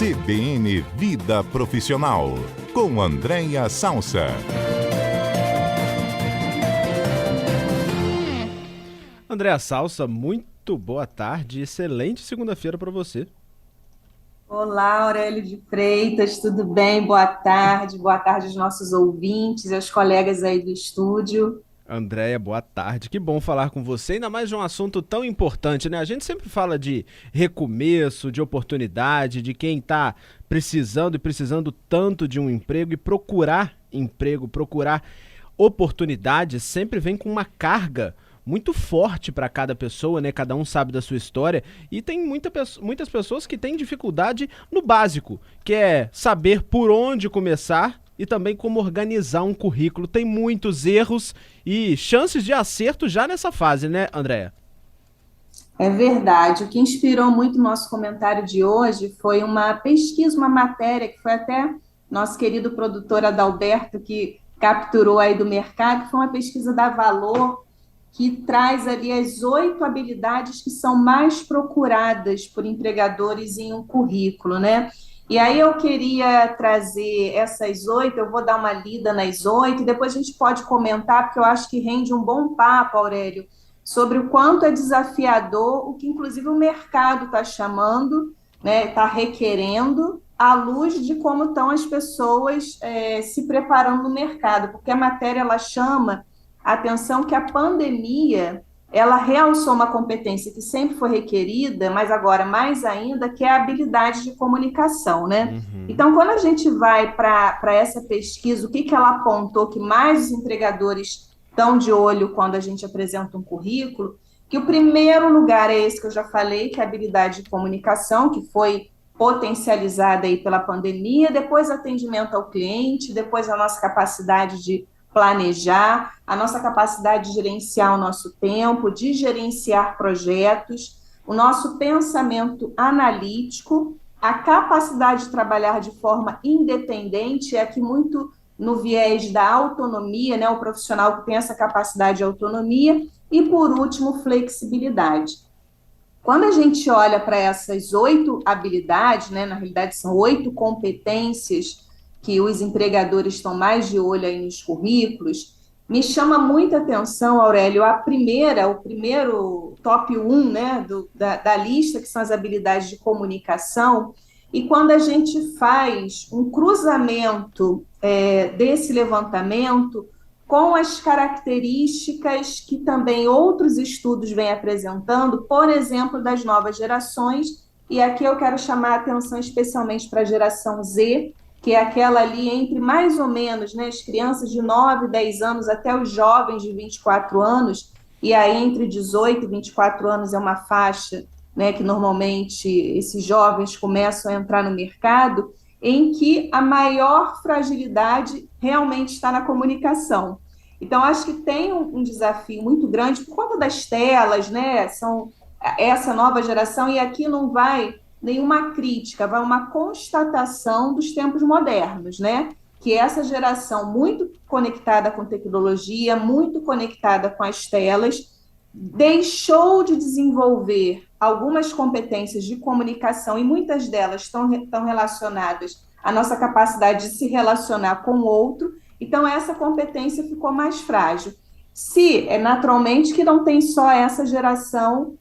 CBN Vida Profissional, com Andréia Salsa. Andréia Salsa, muito boa tarde, excelente segunda-feira para você. Olá, Aurélio de Freitas, tudo bem? Boa tarde aos nossos ouvintes, aos colegas aí do estúdio. Andréia, boa tarde, que bom falar com você, ainda mais de um assunto tão importante, né? A gente sempre fala de recomeço, de oportunidade, de quem está precisando tanto de um emprego, e procurar emprego, procurar oportunidade sempre vem com uma carga muito forte para cada pessoa, né? Cada um sabe da sua história, e tem muitas pessoas que têm dificuldade no básico, que é saber por onde começar e também como organizar um currículo. Tem muitos erros e chances de acerto já nessa fase, né, Andréia? É verdade. O que inspirou muito o nosso comentário de hoje foi uma pesquisa, uma matéria que foi até nosso querido produtor Adalberto que capturou aí do mercado, que foi uma pesquisa da Valor, que traz ali as 8 habilidades que são mais procuradas por empregadores em um currículo, né? E aí eu queria trazer essas 8, eu vou dar uma lida nas 8, e depois a gente pode comentar, porque eu acho que rende um bom papo, Aurélio, sobre o quanto é desafiador, o que inclusive o mercado está chamando, né, está requerendo, à luz de como estão as pessoas se preparando no mercado, porque a matéria ela chama a atenção que a pandemia ela realçou uma competência que sempre foi requerida, mas agora mais ainda, que é a habilidade de comunicação, né? Uhum. Então, quando a gente vai para essa pesquisa, o que ela apontou que mais os empregadores estão de olho quando a gente apresenta um currículo, que o primeiro lugar é esse que eu já falei, que é a habilidade de comunicação, que foi potencializada aí pela pandemia, depois atendimento ao cliente, depois a nossa capacidade de planejar, a nossa capacidade de gerenciar o nosso tempo, de gerenciar projetos, o nosso pensamento analítico, a capacidade de trabalhar de forma independente, é aqui muito no viés da autonomia, né, o profissional que tem essa capacidade de autonomia, e por último, flexibilidade. Quando a gente olha para essas 8 habilidades, né, na realidade são 8 competências que os empregadores estão mais de olho aí nos currículos, me chama muita atenção, Aurélio, o primeiro top 1, né, da lista, que são as habilidades de comunicação, e quando a gente faz um cruzamento desse levantamento com as características que também outros estudos vêm apresentando, por exemplo, das novas gerações, e aqui eu quero chamar a atenção especialmente para a geração Z, que é aquela ali entre mais ou menos, né, as crianças de 9, 10 anos até os jovens de 24 anos, e aí entre 18 e 24 anos é uma faixa, né, que normalmente esses jovens começam a entrar no mercado, em que a maior fragilidade realmente está na comunicação. Então, acho que tem um desafio muito grande por conta das telas, né? São essa nova geração, e aqui não vai nenhuma crítica, vai uma constatação dos tempos modernos, né? Que essa geração muito conectada com tecnologia, muito conectada com as telas, deixou de desenvolver algumas competências de comunicação, e muitas delas estão relacionadas à nossa capacidade de se relacionar com o outro. Então, essa competência ficou mais frágil. Se é naturalmente que não tem só essa geração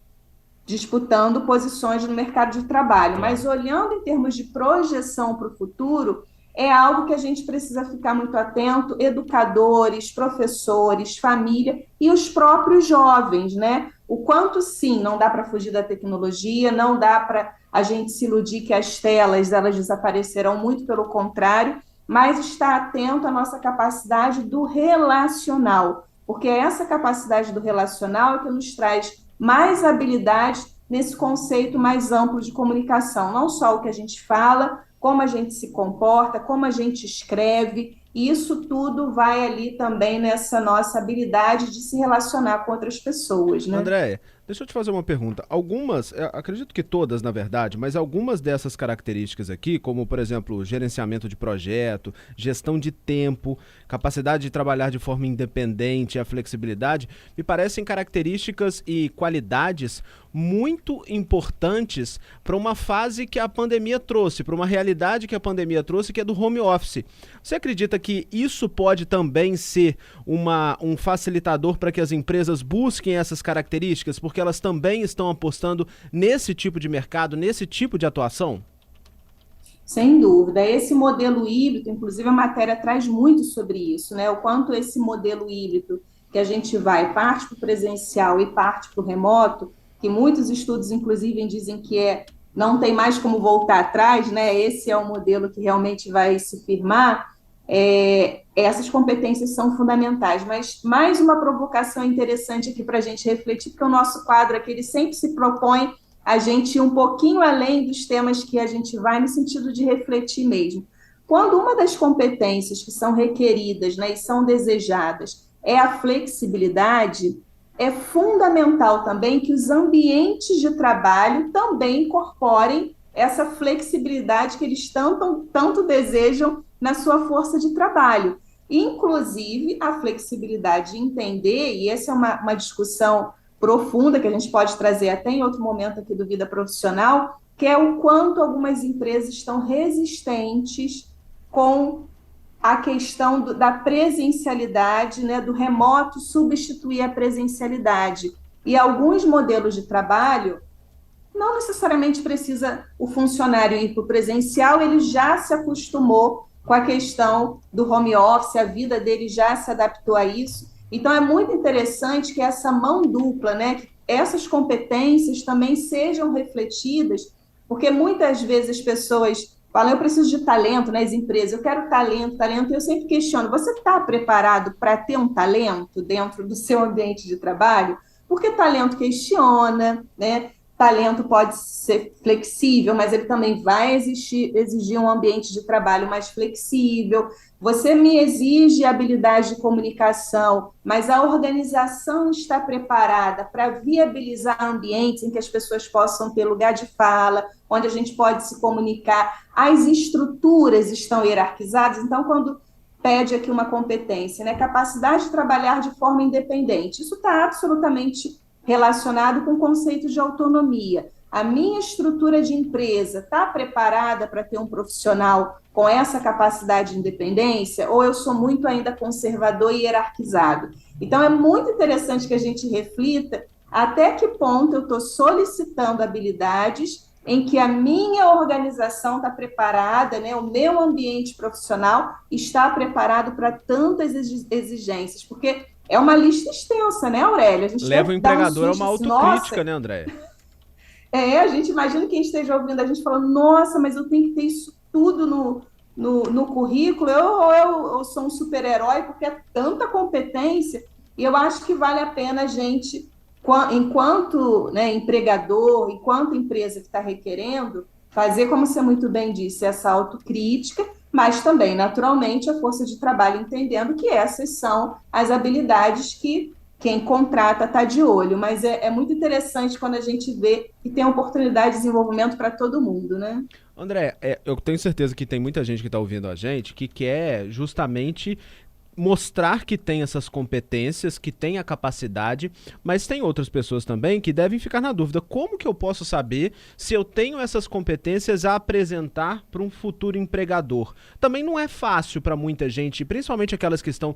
disputando posições no mercado de trabalho, mas olhando em termos de projeção para o futuro, é algo que a gente precisa ficar muito atento, educadores, professores, família e os próprios jovens, né? O quanto, sim, não dá para fugir da tecnologia, não dá para a gente se iludir que as telas elas desaparecerão, muito pelo contrário, mas estar atento à nossa capacidade do relacional, porque é essa capacidade do relacional que nos traz mais habilidade nesse conceito mais amplo de comunicação, não só o que a gente fala, como a gente se comporta, como a gente escreve, e isso tudo vai ali também nessa nossa habilidade de se relacionar com outras pessoas, né? Andréia, Deixa eu te fazer uma pergunta. Algumas, acredito que todas, na verdade, mas algumas dessas características aqui, como, por exemplo, gerenciamento de projeto, gestão de tempo, capacidade de trabalhar de forma independente, a flexibilidade, me parecem características e qualidades muito importantes para uma fase que a pandemia trouxe, para uma realidade que a pandemia trouxe, que é do home office. Você acredita que isso pode também ser um facilitador para que as empresas busquem essas características, porque elas também estão apostando nesse tipo de mercado, nesse tipo de atuação? Sem dúvida. Esse modelo híbrido, inclusive a matéria traz muito sobre isso, né? O quanto esse modelo híbrido que a gente vai, parte para o presencial e parte para o remoto, que muitos estudos, inclusive, dizem que não tem mais como voltar atrás, né? Esse é o modelo que realmente vai se firmar. Essas competências são fundamentais. Mas mais uma provocação interessante aqui para a gente refletir, porque o nosso quadro aqui ele sempre se propõe a gente ir um pouquinho além dos temas que a gente vai, no sentido de refletir mesmo. Quando uma das competências que são requeridas, né, e são desejadas é a flexibilidade, é fundamental também que os ambientes de trabalho também incorporem essa flexibilidade que eles tanto desejam na sua força de trabalho. Inclusive, a flexibilidade de entender, e essa é uma discussão profunda, que a gente pode trazer até em outro momento aqui do Vida Profissional, que é o quanto algumas empresas estão resistentes com a questão da presencialidade, né, do remoto substituir a presencialidade. E alguns modelos de trabalho, não necessariamente precisa o funcionário ir para o presencial, ele já se acostumou com a questão do home office, a vida dele já se adaptou a isso. Então, é muito interessante que essa mão dupla, né, que essas competências também sejam refletidas, porque muitas vezes as pessoas falam, eu preciso de talento, né, as empresas, eu quero talento, e eu sempre questiono, você está preparado para ter um talento dentro do seu ambiente de trabalho? Porque talento questiona, né? Talento pode ser flexível, mas ele também vai exigir um ambiente de trabalho mais flexível. Você me exige habilidade de comunicação, mas a organização está preparada para viabilizar ambientes em que as pessoas possam ter lugar de fala, onde a gente pode se comunicar. As estruturas estão hierarquizadas, então, quando pede aqui uma competência, né, capacidade de trabalhar de forma independente, isso está absolutamente relacionado com o conceito de autonomia. A minha estrutura de empresa está preparada para ter um profissional com essa capacidade de independência, ou eu sou muito ainda conservador e hierarquizado? Então, é muito interessante que a gente reflita até que ponto eu estou solicitando habilidades em que a minha organização está preparada, né, o meu ambiente profissional está preparado para tantas exigências, porque é uma lista extensa, né, Aurélia? A gente leva o empregador a uma autocrítica, nossa, né, Andréia? A gente imagina quem esteja ouvindo a gente falando, nossa, mas eu tenho que ter isso tudo no currículo, eu sou um super-herói, porque é tanta competência, e eu acho que vale a pena a gente, enquanto, né, empregador, enquanto empresa que está requerendo, fazer, como você muito bem disse, essa autocrítica, mas também, naturalmente, a força de trabalho entendendo que essas são as habilidades que quem contrata está de olho. Mas é muito interessante quando a gente vê que tem oportunidade de desenvolvimento para todo mundo, né? André, eu tenho certeza que tem muita gente que está ouvindo a gente que quer justamente mostrar que tem essas competências, que tem a capacidade, mas tem outras pessoas também que devem ficar na dúvida. Como que eu posso saber se eu tenho essas competências a apresentar para um futuro empregador? Também não é fácil para muita gente, principalmente aquelas que estão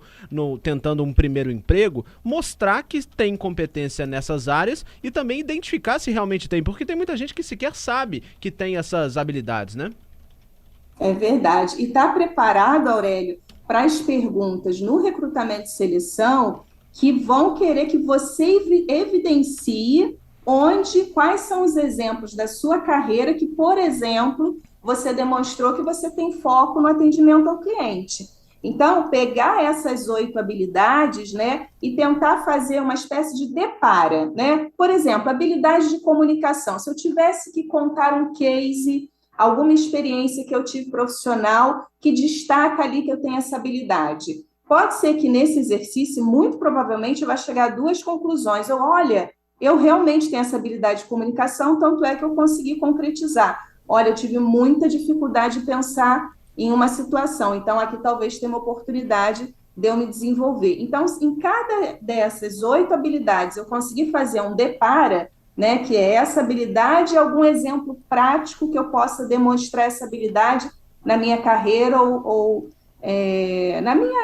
tentando um primeiro emprego, mostrar que tem competência nessas áreas e também identificar se realmente tem, porque tem muita gente que sequer sabe que tem essas habilidades, né? É verdade. E está preparado, Aurélio, para as perguntas no recrutamento e seleção que vão querer que você evidencie quais são os exemplos da sua carreira que, por exemplo, você demonstrou que você tem foco no atendimento ao cliente. Então, pegar essas 8 habilidades, né, e tentar fazer uma espécie de depara, né? Por exemplo, habilidade de comunicação. Se eu tivesse que contar um case, alguma experiência que eu tive profissional que destaca ali que eu tenho essa habilidade. Pode ser que nesse exercício, muito provavelmente, eu vá chegar a 2 conclusões. Olha, eu realmente tenho essa habilidade de comunicação, tanto é que eu consegui concretizar. Olha, eu tive muita dificuldade de pensar em uma situação, então aqui talvez tenha uma oportunidade de eu me desenvolver. Então, em cada dessas 8 habilidades, eu consegui fazer um depara, né, que é essa habilidade, algum exemplo prático que eu possa demonstrar essa habilidade na minha carreira ou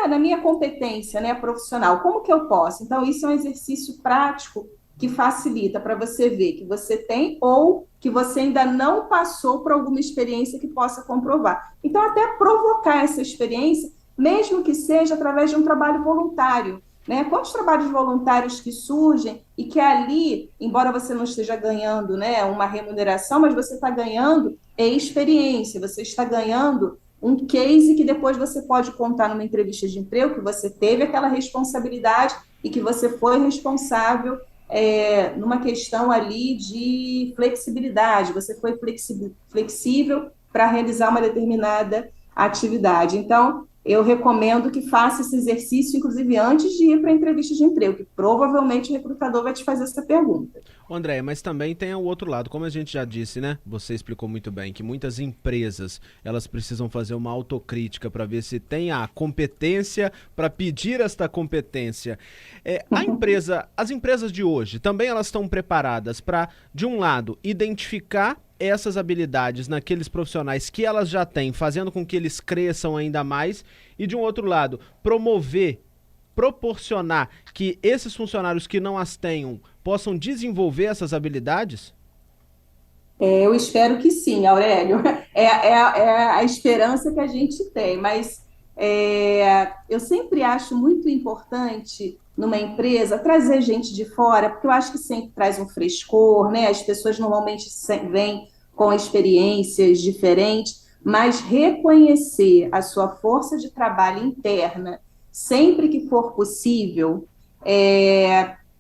na minha competência, né, profissional. Como que eu posso? Então, isso é um exercício prático que facilita para você ver que você tem ou que você ainda não passou por alguma experiência que possa comprovar. Então, até provocar essa experiência, mesmo que seja através de um trabalho voluntário, né? Quantos trabalhos voluntários que surgem e que ali, embora você não esteja ganhando, né, uma remuneração, mas você está ganhando experiência, você está ganhando um case que depois você pode contar numa entrevista de emprego, que você teve aquela responsabilidade e que você foi responsável numa questão ali de flexibilidade, você foi flexível para realizar uma determinada atividade. Então, eu recomendo que faça esse exercício, inclusive antes de ir para a entrevista de emprego, que provavelmente o recrutador vai te fazer essa pergunta. André, mas também tem o outro lado, como a gente já disse, né? Você explicou muito bem que muitas empresas, elas precisam fazer uma autocrítica para ver se tem a competência para pedir esta competência. As empresas de hoje, também elas estão preparadas para, de um lado, identificar essas habilidades naqueles profissionais que elas já têm, fazendo com que eles cresçam ainda mais, e de um outro lado, proporcionar que esses funcionários que não as tenham possam desenvolver essas habilidades? Eu espero que sim, Aurélio. É a esperança que a gente tem, mas eu sempre acho muito importante numa empresa trazer gente de fora, porque eu acho que sempre traz um frescor, né? As pessoas normalmente vêm com experiências diferentes, mas reconhecer a sua força de trabalho interna, sempre que for possível,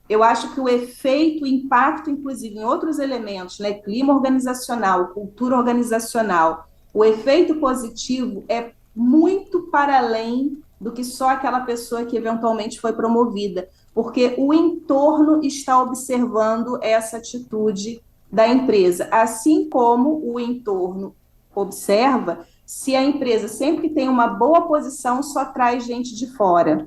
eu acho que o efeito, o impacto, inclusive em outros elementos, né? Clima organizacional, cultura organizacional, o efeito positivo é muito para além do que só aquela pessoa que eventualmente foi promovida, porque o entorno está observando essa atitude da empresa, assim como o entorno observa se a empresa sempre que tem uma boa posição só traz gente de fora.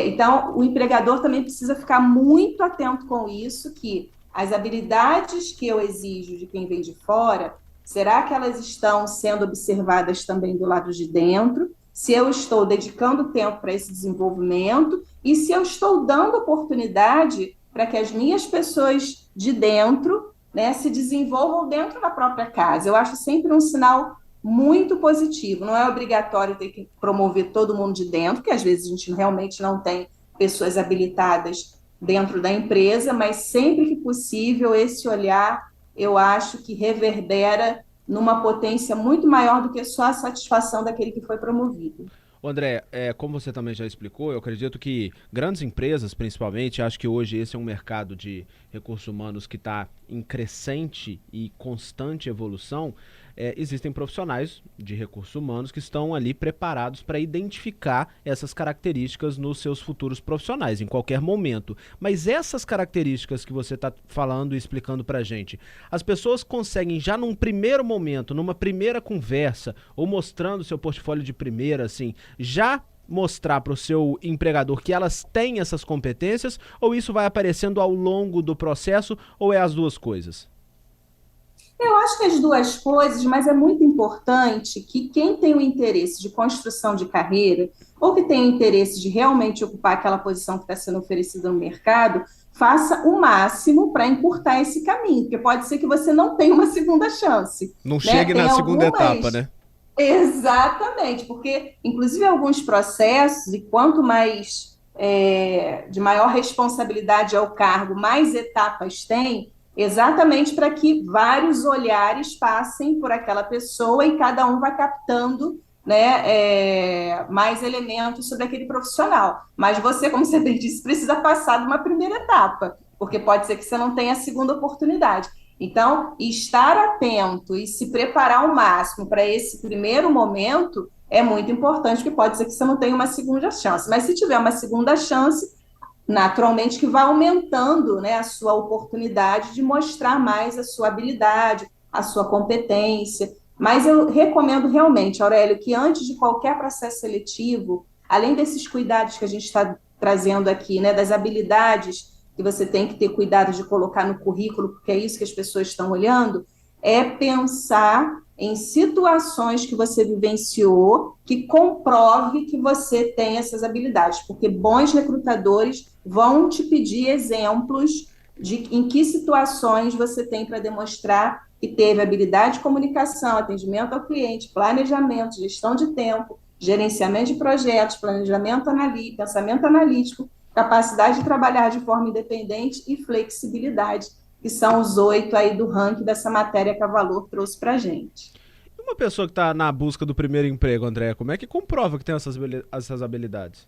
Então, o empregador também precisa ficar muito atento com isso, que as habilidades que eu exijo de quem vem de fora, será que elas estão sendo observadas também do lado de dentro? Se eu estou dedicando tempo para esse desenvolvimento e se eu estou dando oportunidade para que as minhas pessoas de dentro, né, se desenvolvam dentro da própria casa. Eu acho sempre um sinal muito positivo. Não é obrigatório ter que promover todo mundo de dentro, porque às vezes a gente realmente não tem pessoas habilitadas dentro da empresa, mas sempre que possível esse olhar, eu acho que reverbera numa potência muito maior do que só a satisfação daquele que foi promovido. André, como você também já explicou, eu acredito que grandes empresas, principalmente, acho que hoje esse é um mercado de recursos humanos que está em crescente e constante evolução. Existem profissionais de recursos humanos que estão ali preparados para identificar essas características nos seus futuros profissionais, em qualquer momento. Mas essas características que você está falando e explicando para a gente, as pessoas conseguem já num primeiro momento, numa primeira conversa, ou mostrando seu portfólio de primeira, assim, já mostrar para o seu empregador que elas têm essas competências, ou isso vai aparecendo ao longo do processo, ou é as duas coisas? Eu acho que as duas coisas, mas é muito importante que quem tem o interesse de construção de carreira, ou que tem o interesse de realmente ocupar aquela posição que está sendo oferecida no mercado, faça o máximo para encurtar esse caminho, porque pode ser que você não tenha uma segunda chance. Não Né? chegue Tem na segunda etapa, algumas. né? Exatamente, porque, inclusive, alguns processos, e quanto mais de maior responsabilidade é o cargo, mais etapas tem, exatamente para que vários olhares passem por aquela pessoa e cada um vai captando, né, mais elementos sobre aquele profissional. Mas você, como você bem disse, precisa passar de uma primeira etapa, porque pode ser que você não tenha a segunda oportunidade. Então, estar atento e se preparar ao máximo para esse primeiro momento é muito importante, porque pode ser que você não tenha uma segunda chance. Mas se tiver uma segunda chance, naturalmente que vai aumentando, né, a sua oportunidade de mostrar mais a sua habilidade, a sua competência. Mas eu recomendo realmente, Aurélio, que antes de qualquer processo seletivo, além desses cuidados que a gente está trazendo aqui, né, das habilidades que você tem que ter cuidado de colocar no currículo, porque é isso que as pessoas estão olhando, é pensar em situações que você vivenciou que comprove que você tem essas habilidades, porque bons recrutadores vão te pedir exemplos de em que situações você tem para demonstrar que teve habilidade de comunicação, atendimento ao cliente, planejamento, gestão de tempo, gerenciamento de projetos, planejamento analítico, pensamento analítico, capacidade de trabalhar de forma independente e flexibilidade, que são os 8 aí do ranking dessa matéria que a Valor trouxe para a gente. E uma pessoa que está na busca do primeiro emprego, André, como é que comprova que tem essas habilidades?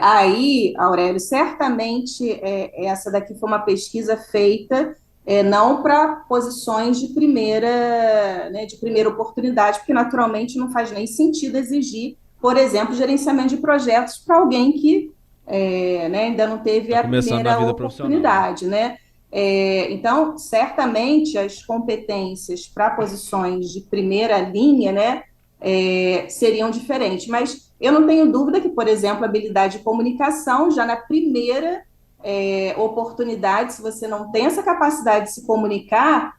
Aí, Aurélio, certamente essa daqui foi uma pesquisa feita não para posições né, de primeira oportunidade, porque naturalmente não faz nem sentido exigir, por exemplo, gerenciamento de projetos para alguém que né, ainda não teve Está a começando na primeira vida profissional, né? oportunidade, né? Então, certamente as competências para posições de primeira linha, né, seriam diferentes, mas eu não tenho dúvida que, por exemplo, a habilidade de comunicação, já na primeira oportunidade, se você não tem essa capacidade de se comunicar,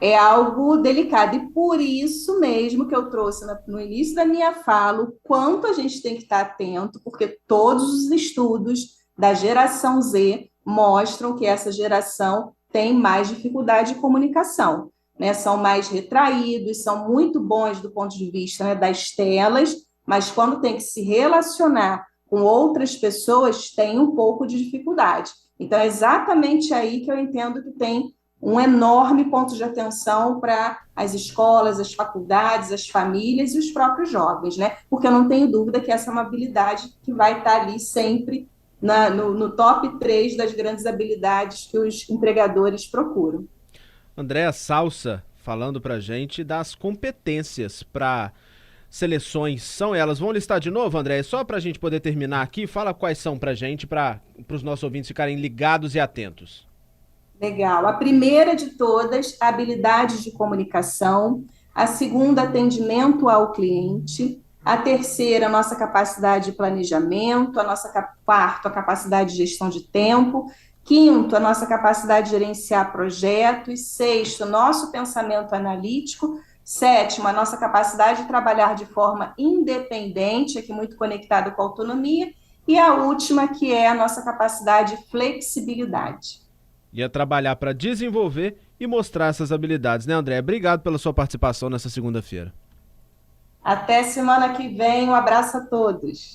é algo delicado. E por isso mesmo que eu trouxe no início da minha fala o quanto a gente tem que estar atento, porque todos os estudos da geração Z mostram que essa geração tem mais dificuldade de comunicação, né? São mais retraídos, são muito bons do ponto de vista, né, das telas, mas quando tem que se relacionar com outras pessoas, tem um pouco de dificuldade. Então, é exatamente aí que eu entendo que tem um enorme ponto de atenção para as escolas, as faculdades, as famílias e os próprios jovens, né? Porque eu não tenho dúvida que essa é uma habilidade que vai estar ali sempre no top 3 das grandes habilidades que os empregadores procuram. Andréa Salsa falando pra gente das competências para seleções. São elas. Vamos listar de novo, André? Só pra gente poder terminar aqui, fala quais são pra gente, para os nossos ouvintes ficarem ligados e atentos. Legal. A primeira de todas, habilidades de comunicação. A segunda, atendimento ao cliente. A terceira, nossa capacidade de planejamento. A nossa quarto, a capacidade de gestão de tempo. Quinto, a nossa capacidade de gerenciar projetos. Sexto, nosso pensamento analítico. Sétimo, a nossa capacidade de trabalhar de forma independente, aqui muito conectado com a autonomia. E a última, que é a nossa capacidade de flexibilidade. Ia trabalhar para desenvolver e mostrar essas habilidades, né, André? Obrigado pela sua participação nessa segunda-feira. Até semana que vem. Um abraço a todos.